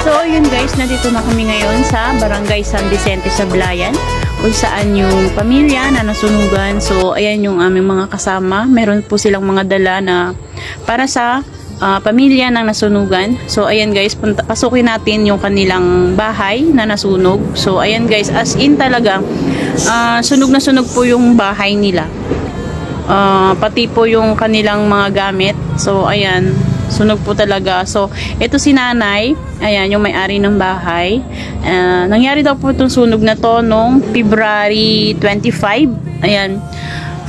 So yun guys, nandito na kami ngayon sa Barangay San Vicente sa Sablayan, kung saan yung pamilya na nasunugan. So ayan yung aming mga kasama. Meron po silang mga dala na para sa pamilya ng nasunugan. So ayan guys, pasukin natin yung kanilang bahay na nasunog. So ayan guys, as in talaga sunog na sunog po yung bahay nila. Pati po yung kanilang mga gamit. So ayan, sunog po talaga. So ito si nanay, ayan yung may-ari ng bahay. Nangyari daw po itong sunog na to noong February 25. Ayan.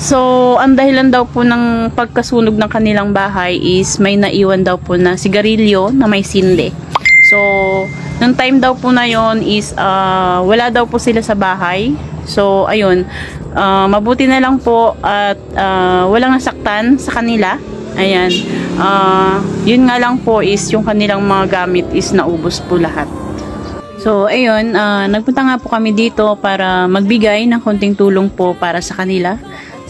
So ang dahilan daw po ng pagkasunog ng kanilang bahay is may naiwan daw po na sigarilyo na may sinde. So nung time daw po na yon is wala daw po sila sa bahay. So ayun, mabuti na lang po at walang nasaktan sa kanila. Ayan, yun nga lang po is yung kanilang mga gamit is naubos po lahat. So ayun, nagpunta nga po kami dito para magbigay ng konting tulong po para sa kanila.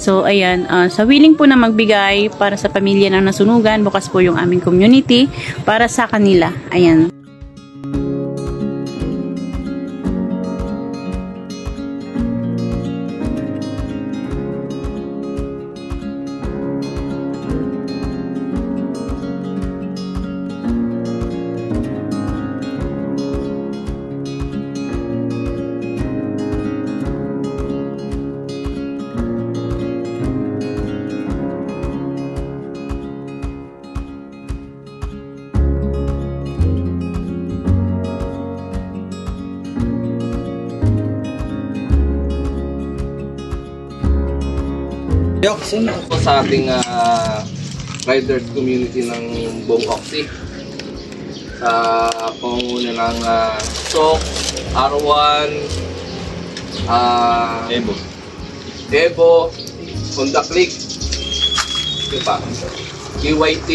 So ayan, sa willing po na magbigay para sa pamilya ng nasunugan, bukas po yung aming community para sa kanila. Ayan. Po sa ating riders community ng buong Oxy, sa pangunguna ng SOC, R1, Evo, Honda Click, diba? QYT,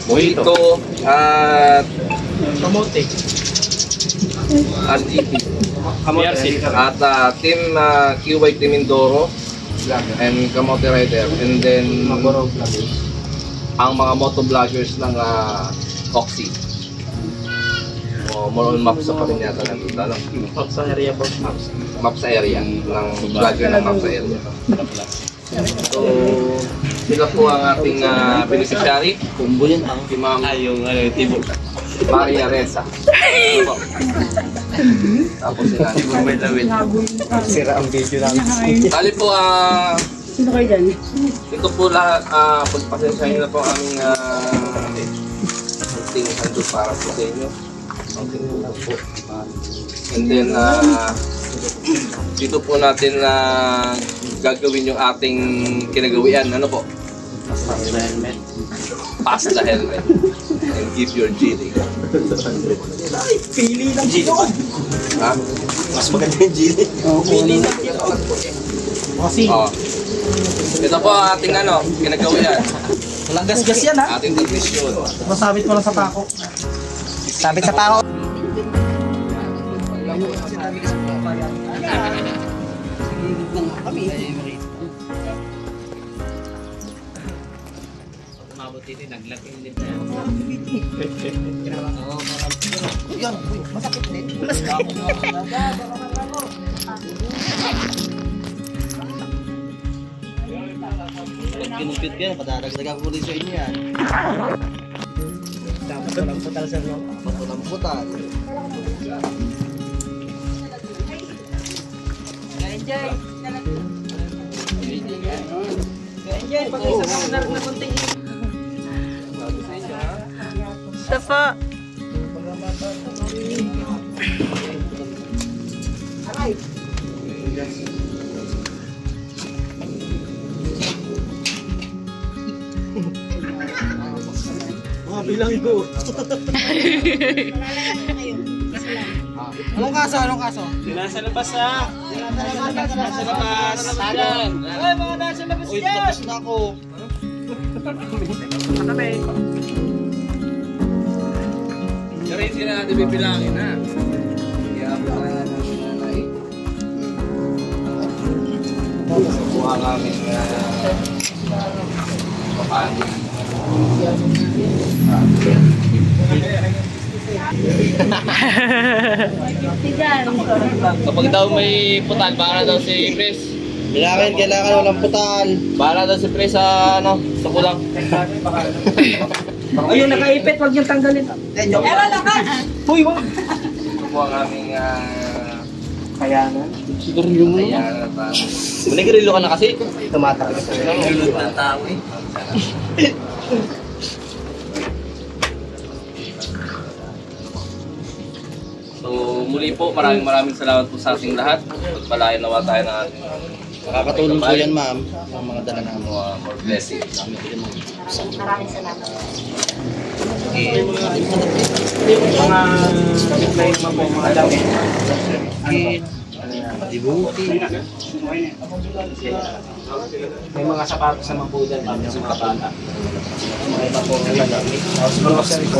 Mojito, at Kamote, RGP. At Team QYT Mindoro and Kamote Rider, and then ang mga motovloggers ng Oxy. More on maps sa kami yata nandito, no? Maps sa area po. Maps sa area ng vlogger ng maps sa area. So sila po ang ating beneficiary. Kumbo yan ang si Ma'am Tibo Maria Reza. Tapos sila sira ang video namin. Bali po sino kayo dyan? Ito po lahat, pagpasensyahin na po ang aming hunting handle para po sa inyo. And then dito po natin gagawin yung ating kinagawian. Ano po? Pass the helmet and give your G-Link. Pili lang dito. Mas maganda yung G-Link. Pili lang dito. Ito po ang ating kinagawian. Walang gas-gas yan ha. Ating transmission. Masabit mo lang sa pako. Sabit sa pako. Ini naglaki ulit na yan. Yan, masakit din. Kinupit ka yan, padadagdagan ko ulit sa inyo yan. Dapat walang putal sir, no? Dapat walang putal. Enjoy! Enjoy! Pag-isa ka na kunting Tafa. Bilang ko. Anong kaso? Anong kaso? Nasa labas ha. Nasa labas. Ay, mga nasa labas yan. Uy, tapos na ako. Katabi. Kaya hindi na natin bibilangin ha. Kaya po na nanay. Kuha kami paano. Kapag daw may putal, baka daw si Chris. Kailangan walang putal. Baka daw si Chris sa ano, sa kulang. Ayun, nakaipit, wag niyong tanggalin. Huy, wag. Ito po ang aming Kayanan. Sigarilyo mo. ayan, Manigarilyo ka na kasi. Tumatakot. ng tao eh. So muli po, maraming salamat po sa ating lahat. Pagpalain nawa tayo ng ating Makakatulong po yan, ma'am. Ang mga dala namin. more blessings. Maraming salamat. Mga nickname mo po, mga damit. Dibuti. May mga sapatos naman po dyan, ma'am, yung mga bata. Mga iba po mga damit. Tapos grocery po.